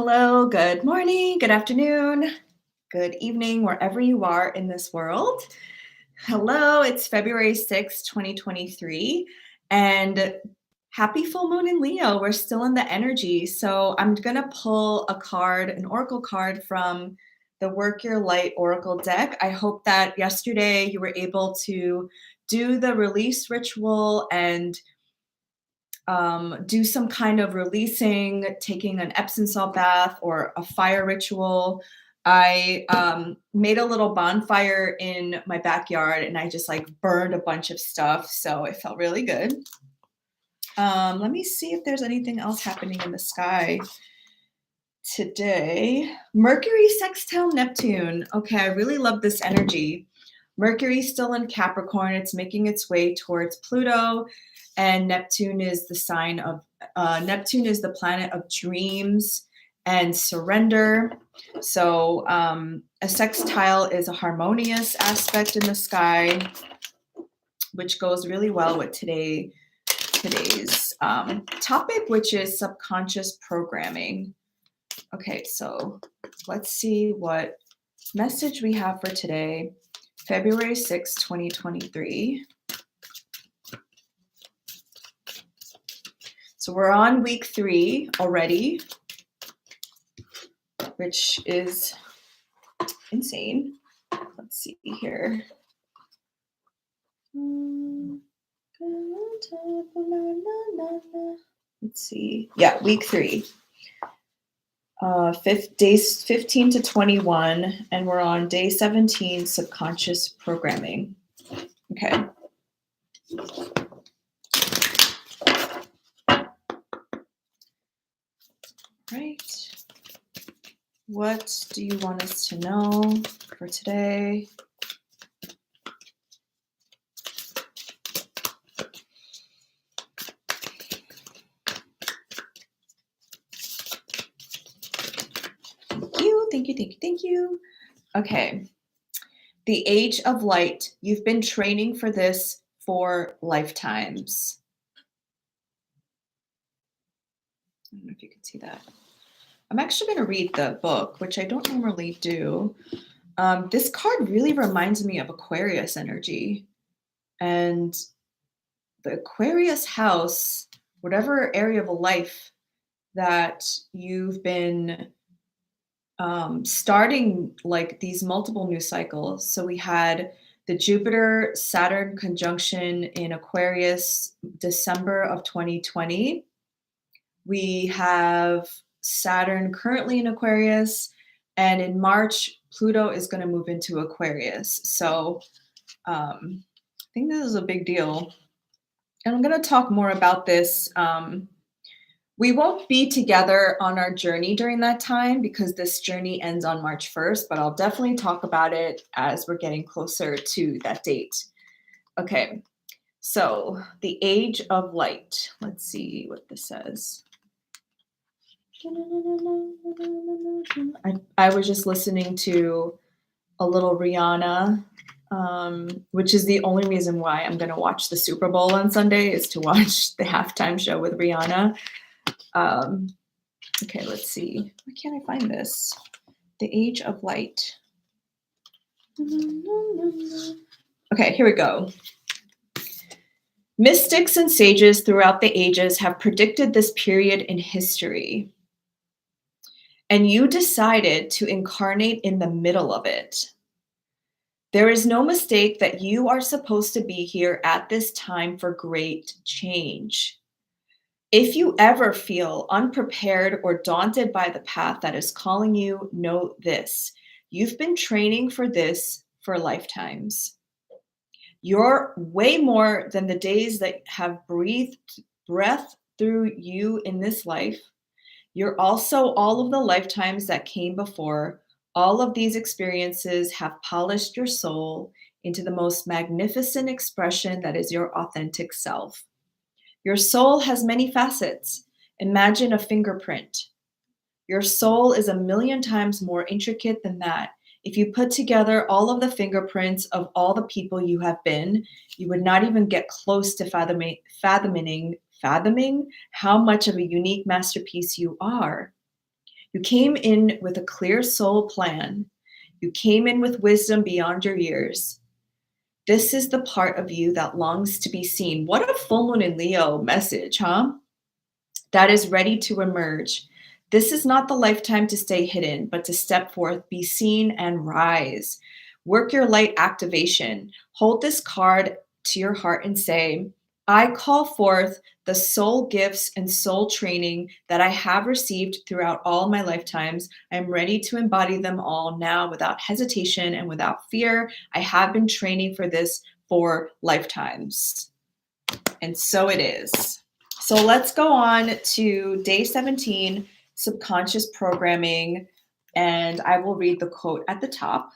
Hello, good morning, good afternoon, good evening, wherever you are in this world. Hello, it's February 6th, 2023, and happy full moon in Leo. We're still in the energy. So I'm going to pull a card, an oracle card from the Work Your Light Oracle deck. I hope that yesterday you were able to do the release ritual and do some kind of releasing, taking an Epsom salt bath or a fire ritual. I made a little bonfire in my backyard and I just like burned a bunch of stuff. So it felt really good. Let me see if there's anything else happening in the sky today. Mercury sextile Neptune. Okay, I really love this energy. Mercury's still in Capricorn. It's making its way towards Pluto, and Neptune is the sign of Neptune is the planet of dreams and surrender. So a sextile is a harmonious aspect in the sky, which goes really well with today's topic, which is subconscious programming. Okay, so let's see what message we have for today, February 6, 2023. So we're on week 3 already, which is insane. Let's see here. Let's see. Yeah, week 3. Days 15 to 21, and we're on day 17, subconscious programming. Okay. Right. What do you want us to know for today? Thank you. Okay. The age of light. You've been training for this for lifetimes. I don't know if you can see that. I'm actually going to read the book, which I don't normally do. This card really reminds me of Aquarius energy. And the Aquarius house, whatever area of life that you've been starting like these multiple new cycles. So we had the Jupiter Saturn conjunction in Aquarius, December of 2020. We have Saturn currently in Aquarius, and in March, Pluto is going to move into Aquarius. So I think this is a big deal. And I'm going to talk more about this. We won't be together on our journey during that time because this journey ends on March 1st, but I'll definitely talk about it as we're getting closer to that date. Okay, so the age of light. Let's see what this says. I was just listening to a little Rihanna, which is the only reason why I'm going to watch the Super Bowl on Sunday is to watch the halftime show with Rihanna. Okay, let's see. Why can't I find this? The age of light. Okay, here we go. Mystics and sages throughout the ages have predicted this period in history. And you decided to incarnate in the middle of it. There is no mistake that you are supposed to be here at this time for great change. If you ever feel unprepared or daunted by the path that is calling you, know this. You've been training for this for lifetimes. You're way more than the days that have breathed breath through you in this life. You're also all of the lifetimes that came before. All of these experiences have polished your soul into the most magnificent expression that is your authentic self. Your soul has many facets. Imagine a fingerprint. Your soul is 1,000,000 times more intricate than that. If you put together all of the fingerprints of all the people you have been, you would not even get close to fathoming how much of a unique masterpiece you are. You came in with a clear soul plan. You came in with wisdom beyond your years. This is the part of you that longs to be seen. What a full moon in Leo message, huh? That is ready to emerge. This is not the lifetime to stay hidden, but to step forth, be seen, and rise. Work your light activation. Hold this card to your heart and say, I call forth the soul gifts and soul training that I have received throughout all my lifetimes. I am ready to embody them all now without hesitation and without fear. I have been training for this for lifetimes. And so it is. So let's go on to day 17, subconscious programming, and I will read the quote at the top.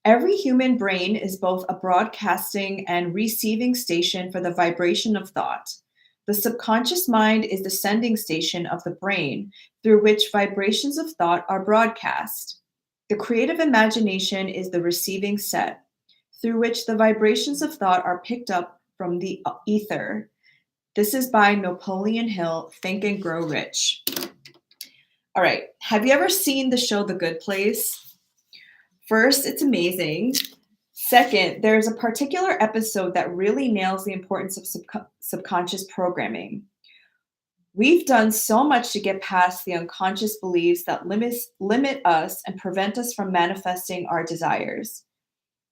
Every human brain is both a broadcasting and receiving station for the vibration of thought. The subconscious mind is the sending station of the brain through which vibrations of thought are broadcast. The creative imagination is the receiving set through which the vibrations of thought are picked up from the ether. This is by Napoleon Hill, Think and Grow Rich. All right. Have you ever seen the show The Good Place? First, it's amazing. Second, there's a particular episode that really nails the importance of subconscious programming. We've done so much to get past the unconscious beliefs that limit us and prevent us from manifesting our desires.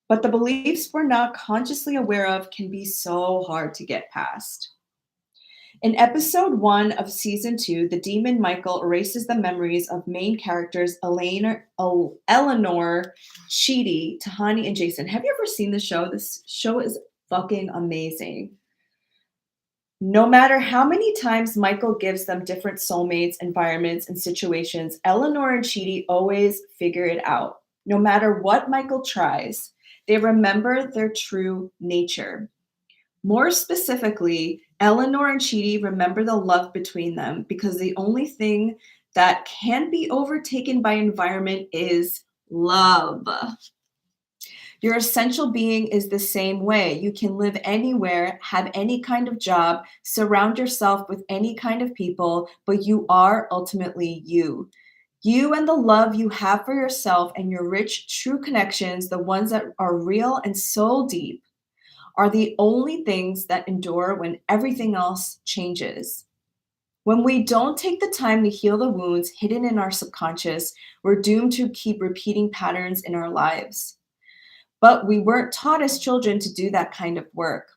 But the beliefs we're not consciously aware of can be so hard to get past. In episode 1 of season 2, the demon Michael erases the memories of main characters Eleanor, Chidi, Tahani, and Jason. Have you ever seen the show? This show is fucking amazing. No matter how many times Michael gives them different soulmates, environments, and situations, Eleanor and Chidi always figure it out. No matter what Michael tries, they remember their true nature. More specifically, Eleanor and Chidi remember the love between them because the only thing that can be overtaken by environment is love. Your essential being is the same way. You can live anywhere, have any kind of job, surround yourself with any kind of people, but you are ultimately you. You and the love you have for yourself and your rich, true connections, the ones that are real and soul deep, are the only things that endure when everything else changes. When we don't take the time to heal the wounds hidden in our subconscious, we're doomed to keep repeating patterns in our lives. But we weren't taught as children to do that kind of work.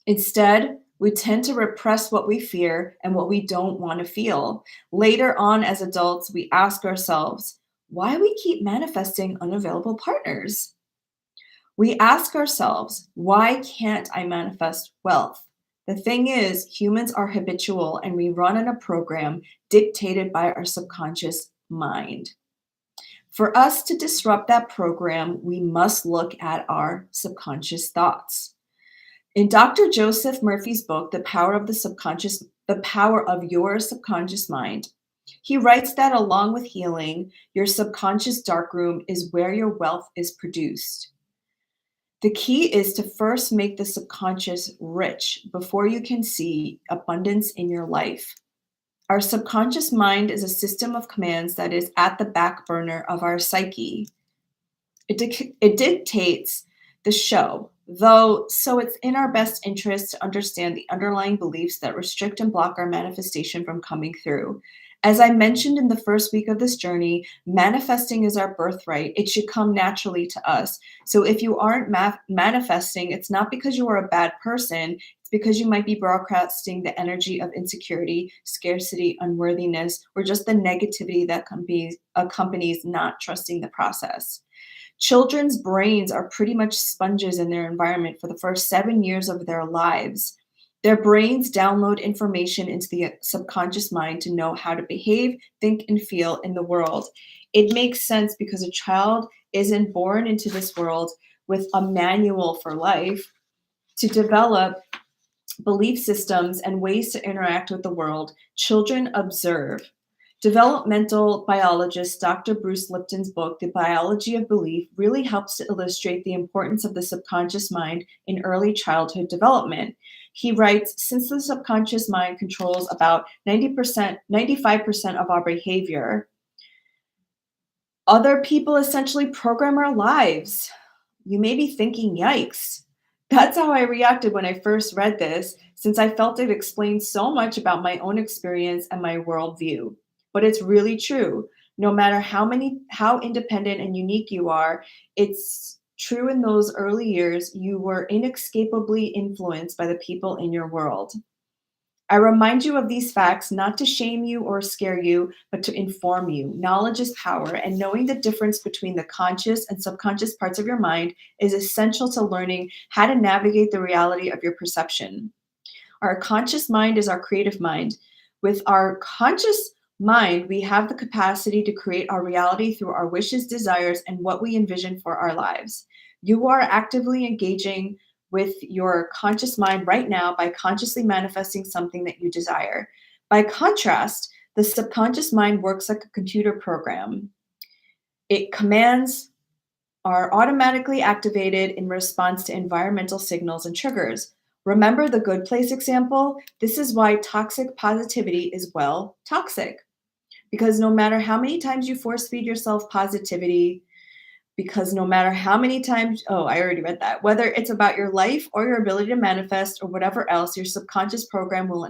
Instead, we tend to repress what we fear and what we don't want to feel. Later on as adults, we ask ourselves, why we keep manifesting unavailable partners? We ask ourselves, why can't I manifest wealth? The thing is, humans are habitual and we run on a program dictated by our subconscious mind. For us to disrupt that program, we must look at our subconscious thoughts. In Dr. Joseph Murphy's book, The Power of Your Subconscious Mind, he writes that along with healing, your subconscious darkroom is where your wealth is produced. The key is to first make the subconscious rich before you can see abundance in your life. Our subconscious mind is a system of commands that is at the back burner of our psyche. It dictates the show, so it's in our best interest to understand the underlying beliefs that restrict and block our manifestation from coming through. As I mentioned in the first week of this journey, manifesting is our birthright. It should come naturally to us. So if you aren't manifesting, it's not because you are a bad person. It's because you might be broadcasting the energy of insecurity, scarcity, unworthiness, or just the negativity that accompanies not trusting the process. Children's brains are pretty much sponges in their environment for the first 7 years of their lives. Their brains download information into the subconscious mind to know how to behave, think, and feel in the world. It makes sense because a child isn't born into this world with a manual for life to develop belief systems and ways to interact with the world. Children observe. Developmental biologist Dr. Bruce Lipton's book, The Biology of Belief, really helps to illustrate the importance of the subconscious mind in early childhood development. He writes, since the subconscious mind controls about 90%, 95% of our behavior, other people essentially program our lives. You may be thinking, yikes. That's how I reacted when I first read this, since I felt it explained so much about my own experience and my worldview. But it's really true. No matter how independent and unique you are, it's true in those early years, you were inescapably influenced by the people in your world. I remind you of these facts not to shame you or scare you, but to inform you. Knowledge is power, and knowing the difference between the conscious and subconscious parts of your mind is essential to learning how to navigate the reality of your perception. Our conscious mind is our creative mind. With our conscious mind, we have the capacity to create our reality through our wishes, desires, and what we envision for our lives. You are actively engaging with your conscious mind right now by consciously manifesting something that you desire. By contrast, the subconscious mind works like a computer program. It commands are automatically activated in response to environmental signals and triggers. Remember the good place example? This is why toxic positivity is, well, toxic. Because no matter how many times you force feed yourself positivity, because no matter how many times, oh, I already read that, whether it's about your life or your ability to manifest or whatever else, your subconscious program will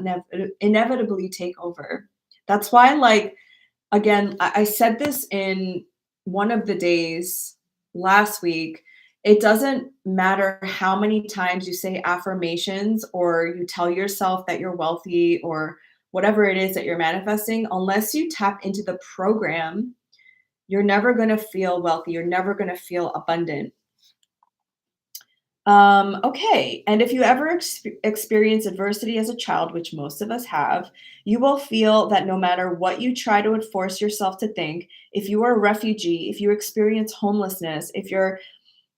inevitably take over. That's why, like, again, I said this in one of the days last week. It doesn't matter how many times you say affirmations or you tell yourself that you're wealthy or whatever it is that you're manifesting, unless you tap into the program, you're never going to feel wealthy. You're never going to feel abundant. Okay. And if you ever experience adversity as a child, which most of us have, you will feel that no matter what you try to force yourself to think, if you are a refugee, if you experience homelessness, if your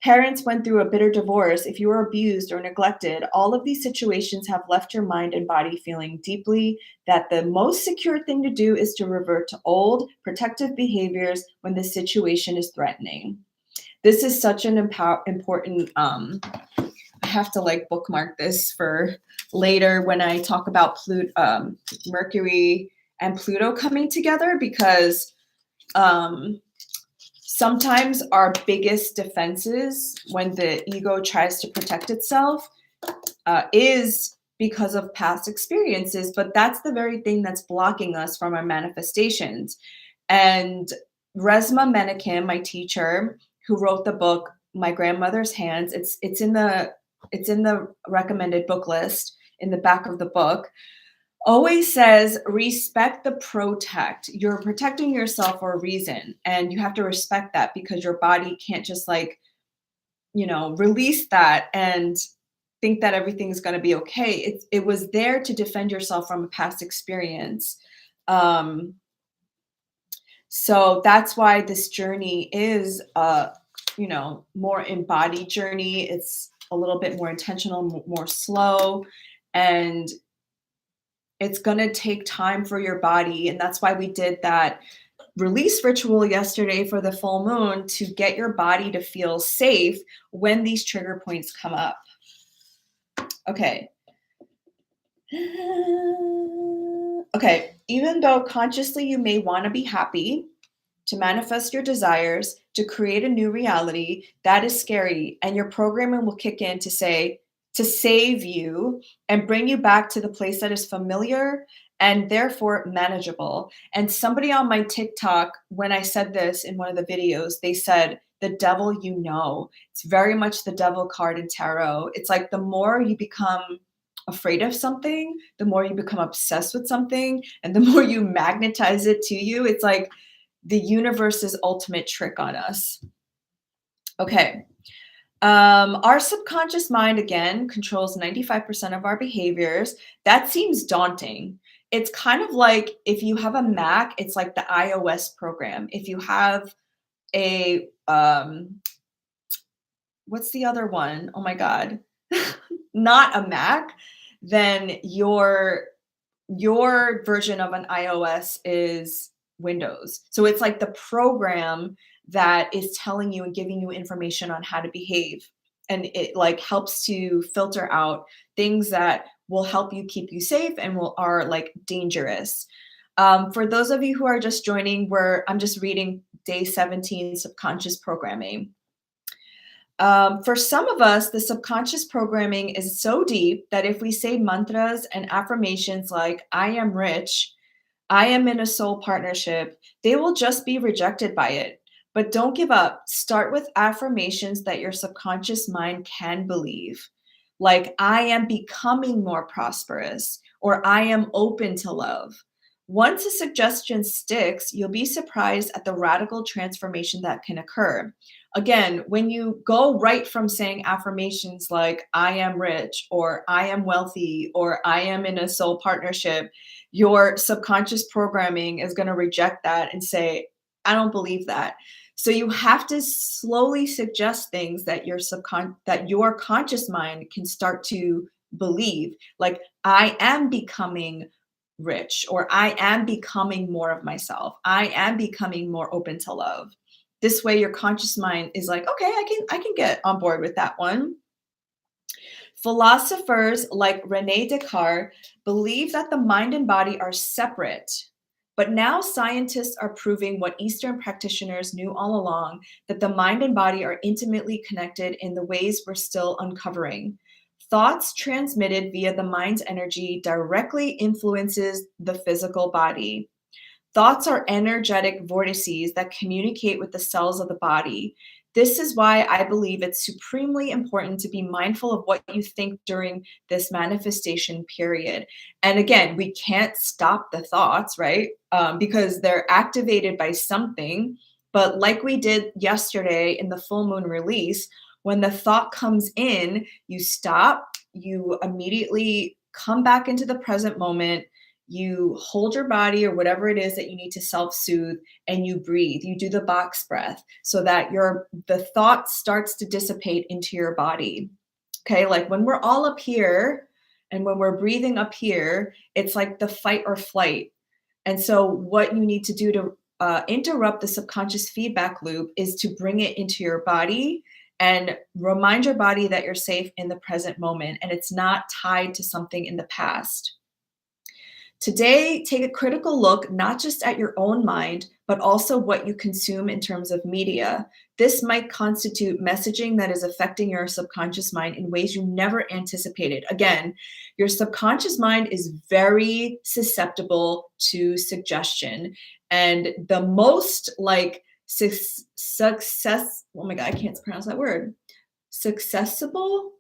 parents went through a bitter divorce, if you were abused or neglected, all of these situations have left your mind and body feeling deeply that the most secure thing to do is to revert to old protective behaviors when the situation is threatening. This is such an important, I have to like bookmark this for later when I talk about Mercury and Pluto coming together, because sometimes our biggest defenses when the ego tries to protect itself is because of past experiences, but that's the very thing that's blocking us from our manifestations. And Resmaa Menakem, my teacher, who wrote the book My Grandmother's Hands, it's in the recommended book list in the back of the book, always says respect the protect. You're protecting yourself for a reason, and you have to respect that, because your body can't just like, release that and think that everything's going to be okay. It was there to defend yourself from a past experience. So that's why this journey is more embodied journey. It's a little bit more intentional, more slow, and it's going to take time for your body. And that's why we did that release ritual yesterday for the full moon, to get your body to feel safe when these trigger points come up. Okay. Okay. Even though consciously you may want to be happy, to manifest your desires, to create a new reality, that is scary. And your programming will kick in to save you and bring you back to the place that is familiar and therefore manageable. And somebody on my TikTok, when I said this in one of the videos, they said, the devil, it's very much the devil card in tarot. It's like the more you become afraid of something, the more you become obsessed with something, and the more you magnetize it to you. It's like the universe's ultimate trick on us. Okay. Our subconscious mind, again, controls 95% of our behaviors. That seems daunting. It's kind of like if you have a Mac, it's like the iOS program. If you have a, what's the other one? Oh my God, not a Mac, then your version of an iOS is Windows. So it's like the program that is telling you and giving you information on how to behave. And it like helps to filter out things that will help you keep you safe and are like dangerous. For those of you who are just joining, I'm just reading day 17, subconscious programming. For some of us, the subconscious programming is so deep that if we say mantras and affirmations like, I am rich, I am in a soul partnership, they will just be rejected by it. But don't give up. Start with affirmations that your subconscious mind can believe. Like, I am becoming more prosperous, or I am open to love. Once a suggestion sticks, you'll be surprised at the radical transformation that can occur. Again, when you go right from saying affirmations like, I am rich, or I am wealthy, or I am in a soul partnership, your subconscious programming is going to reject that and say, I don't believe that. So you have to slowly suggest things that your conscious mind can start to believe, like, I am becoming rich, or I am becoming more of myself. I am becoming more open to love. This way your conscious mind is like, okay, I can get on board with that one. Philosophers like Rene Descartes believe that the mind and body are separate. But now scientists are proving what Eastern practitioners knew all along, that the mind and body are intimately connected in the ways we're still uncovering. Thoughts transmitted via the mind's energy directly influences the physical body. Thoughts are energetic vortices that communicate with the cells of the body. This is why I believe it's supremely important to be mindful of what you think during this manifestation period. And again, we can't stop the thoughts, right? Because they're activated by something. But like we did yesterday in the full moon release, when the thought comes in, you stop, you immediately come back into the present moment, you hold your body or whatever it is that you need to self-soothe, and you breathe. You do the box breath so that the thought starts to dissipate into your body. Okay, like when we're all up here and when we're breathing up here, it's like the fight or flight. And so what you need to do to interrupt the subconscious feedback loop is to bring it into your body and remind your body that you're safe in the present moment and it's not tied to something in the past. Today, take a critical look not just at your own mind, but also what you consume in terms of media. This might constitute messaging that is affecting your subconscious mind in ways you never anticipated. Again, your subconscious mind is very susceptible to suggestion. And the most success, oh my God, I can't pronounce that word. Successful,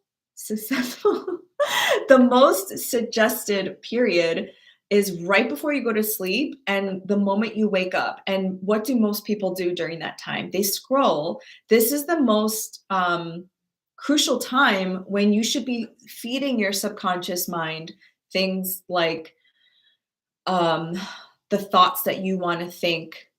the most suggested period is right before you go to sleep and the moment you wake up. And what do most people do during that time? They scroll. This is the most crucial time when you should be feeding your subconscious mind things like the thoughts that you want to think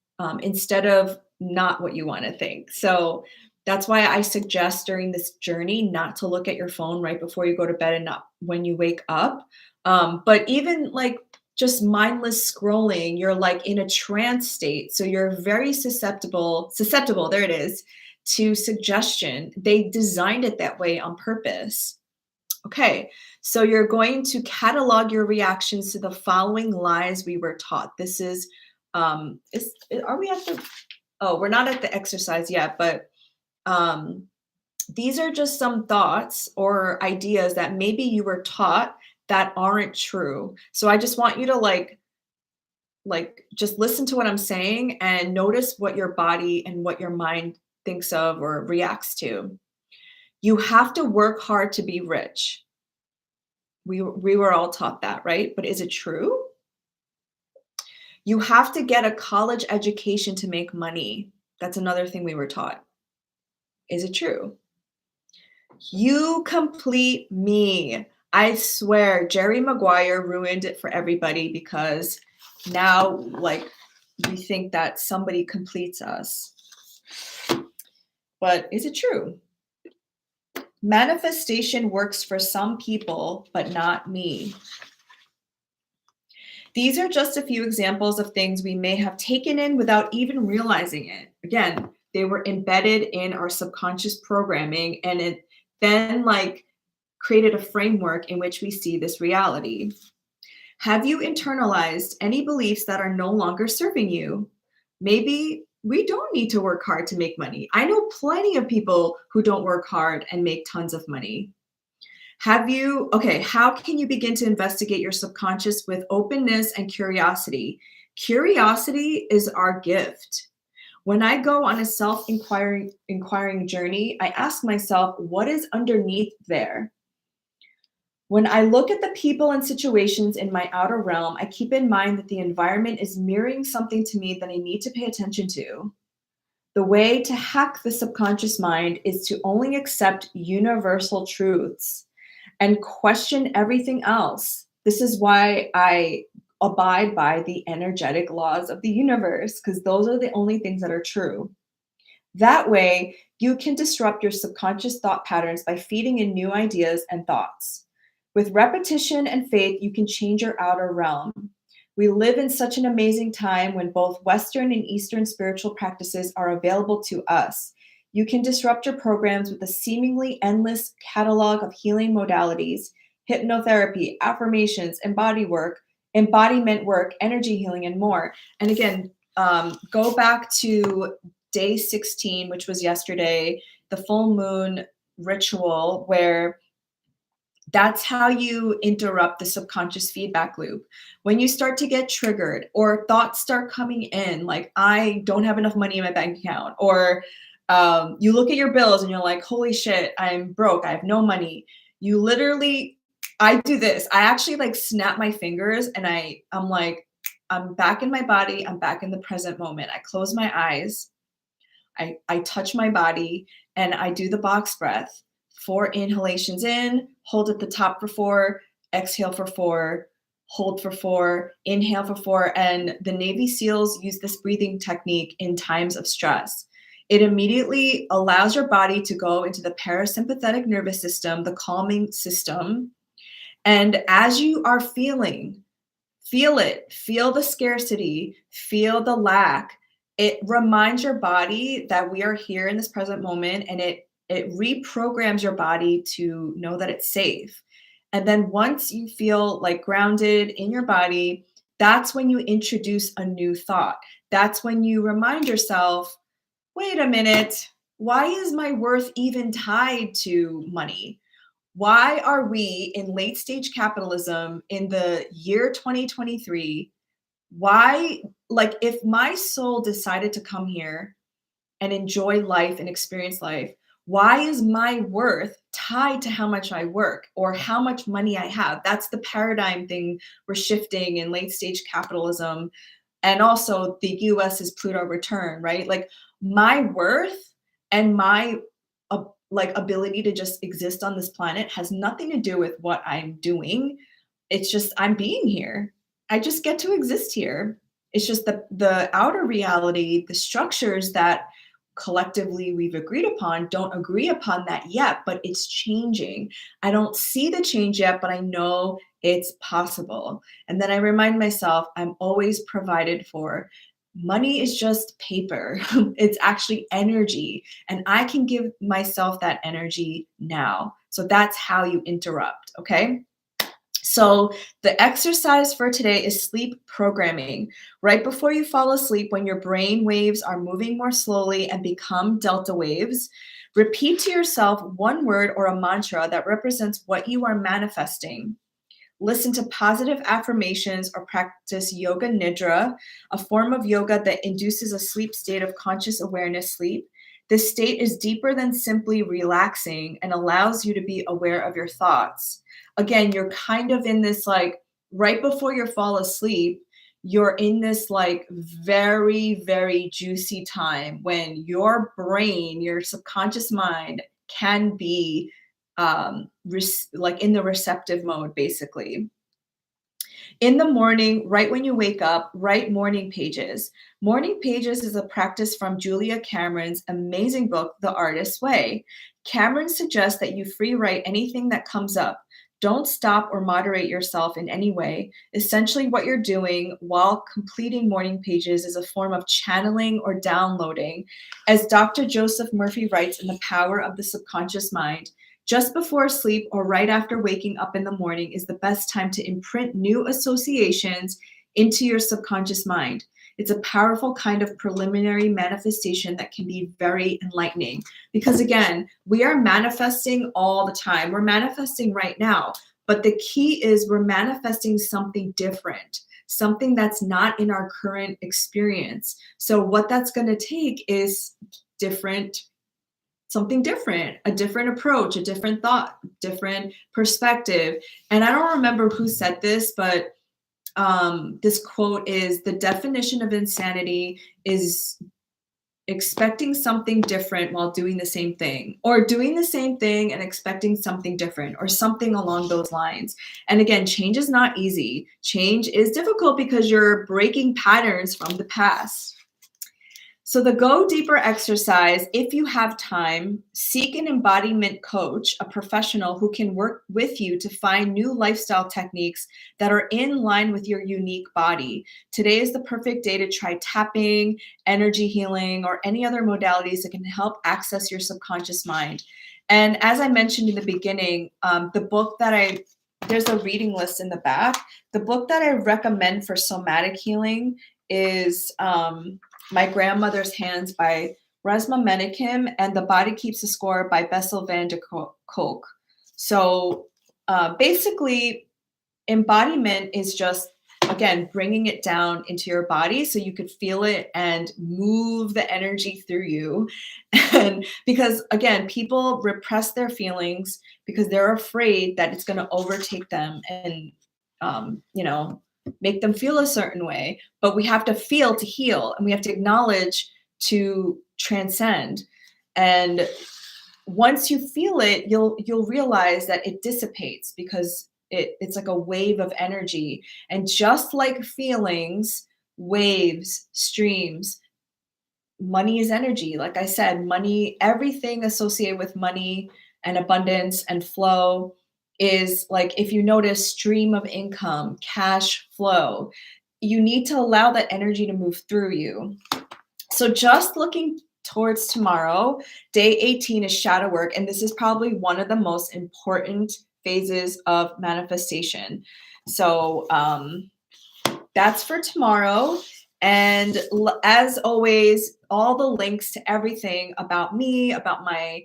instead of not what you want to think. So that's why I suggest during this journey not to look at your phone right before you go to bed and not when you wake up. But even like just mindless scrolling, you're like in a trance state. So you're very susceptible, there it is, to suggestion. They designed it that way on purpose. Okay, so you're going to catalog your reactions to the following lies we were taught. This is, are we at the, oh, we're not at the exercise yet, but these are just some thoughts or ideas that maybe you were taught that aren't true. So I just want you to like just listen to what I'm saying and notice what your body and what your mind thinks of or reacts to. You have to work hard to be rich. We were all taught that, right? But is it true? You have to get a college education to make money. That's another thing we were taught. Is it true? You complete me. I swear, Jerry Maguire ruined it for everybody because now, like, we think that somebody completes us. But is it true? Manifestation works for some people, but not me. These are just a few examples of things we may have taken in without even realizing it. Again, they were embedded in our subconscious programming, and it then like created a framework in which we see this reality. Have you internalized any beliefs that are no longer serving you? Maybe we don't need to work hard to make money. I know plenty of people who don't work hard and make tons of money. How can you begin to investigate your subconscious with openness and curiosity? Curiosity is our gift. When I go on a self-inquiring journey, I ask myself, what is underneath there? When I look at the people and situations in my outer realm, I keep in mind that the environment is mirroring something to me that I need to pay attention to. The way to hack the subconscious mind is to only accept universal truths and question everything else. This is why I abide by the energetic laws of the universe, because those are the only things that are true. That way, you can disrupt your subconscious thought patterns by feeding in new ideas and thoughts. With repetition and faith, you can change your outer realm. We live in such an amazing time when both Western and Eastern spiritual practices are available to us. You can disrupt your programs with a seemingly endless catalog of healing modalities, hypnotherapy, affirmations, embodiment work, energy healing, and more. And again, go back to day 16, which was yesterday, the full moon ritual, where that's how you interrupt the subconscious feedback loop. When you start to get triggered or thoughts start coming in, like, I don't have enough money in my bank account, or you look at your bills and you're like, holy shit, I'm broke, I have no money. You literally, I do this. I actually like snap my fingers and I'm like, I'm back in my body. I'm back in the present moment. I close my eyes. I touch my body and I do the box breath. 4 inhalations in, hold at the top for 4, exhale for 4, hold for 4, inhale for 4. And the Navy SEALs use this breathing technique in times of stress. It immediately allows your body to go into the parasympathetic nervous system, the calming system. And as you are feel it, feel the scarcity, feel the lack. It reminds your body that we are here in this present moment, and it reprograms your body to know that it's safe. And then once you feel like grounded in your body, that's when you introduce a new thought. That's when you remind yourself, wait a minute, why is my worth even tied to money? Why are we in late stage capitalism in the year 2023? Why, like, if my soul decided to come here and enjoy life and experience life, why is my worth tied to how much I work or how much money I have? That's the paradigm thing we're shifting in late stage capitalism. And also the US is Pluto return, right? Like, my worth and my ability to just exist on this planet has nothing to do with what I'm doing. It's just I'm being here. I just get to exist here. It's just the outer reality, the structures that collectively we've agreed upon don't agree upon that yet, but it's changing. I don't see the change yet, but I know it's possible. And then I remind myself I'm always provided for. Money is just paper. It's actually energy, and I can give myself that energy now. So that's how you interrupt, okay? So the exercise for today is sleep programming. Right before you fall asleep, when your brain waves are moving more slowly and become delta waves, repeat to yourself one word or a mantra that represents what you are manifesting. Listen to positive affirmations or practice yoga nidra, a form of yoga that induces a sleep state of conscious awareness sleep. This state is deeper than simply relaxing and allows you to be aware of your thoughts. Again, you're kind of in this, like, right before you fall asleep, you're in this like very, very juicy time when your brain, your subconscious mind can be like in the receptive mode, basically. In the morning, right when you wake up, write morning pages. Morning pages is a practice from Julia Cameron's amazing book, The Artist's Way. Cameron suggests that you free write anything that comes up. Don't stop or moderate yourself in any way. Essentially, what you're doing while completing morning pages is a form of channeling or downloading. As Dr. Joseph Murphy writes in The Power of the Subconscious Mind, Just before sleep or right after waking up in the morning is the best time to imprint new associations into your subconscious mind. It's a powerful kind of preliminary manifestation that can be very enlightening because, again, we are manifesting all the time. We're manifesting right now, but the key is we're manifesting something different, something that's not in our current experience. So, what that's going to take is different something different, a different approach, a different thought, different perspective. And I don't remember who said this, but this quote is, the definition of insanity is expecting something different while doing the same thing, or doing the same thing and expecting something different, or something along those lines. And again, change is not easy. Change is difficult because you're breaking patterns from the past. So the Go Deeper exercise, if you have time, seek an embodiment coach, a professional who can work with you to find new lifestyle techniques that are in line with your unique body. Today is the perfect day to try tapping, energy healing, or any other modalities that can help access your subconscious mind. And as I mentioned in the beginning, there's a reading list in the back. The book that I recommend for somatic healing is My Grandmother's Hands by Resma Menakem and The Body Keeps the Score by Bessel van der Kolk. So basically, embodiment is just, again, bringing it down into your body so you could feel it and move the energy through you. And because, again, people repress their feelings because they're afraid that it's going to overtake them and, make them feel a certain way. But we have to feel to heal, and we have to acknowledge to transcend. And once you feel it, you'll realize that it dissipates because it's like a wave of energy. And just like feelings, waves, streams, money is energy. Like I said, money, everything associated with money and abundance and flow is like, if you notice, stream of income, cash flow, you need to allow that energy to move through you. So just looking towards tomorrow, day 18 is shadow work. And this is probably one of the most important phases of manifestation. So that's for tomorrow. And as always, all the links to everything about me, about my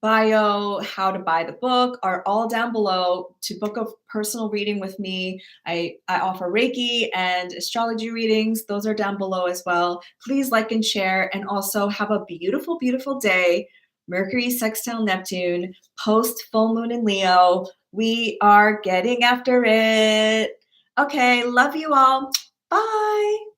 bio, how to buy the book are all down below. To book a personal reading with me, I offer Reiki and astrology readings. Those are down below as well. Please like and share, and also have a beautiful, beautiful day. Mercury sextile Neptune, post full moon in Leo. We are getting after it. Okay, love you all. Bye.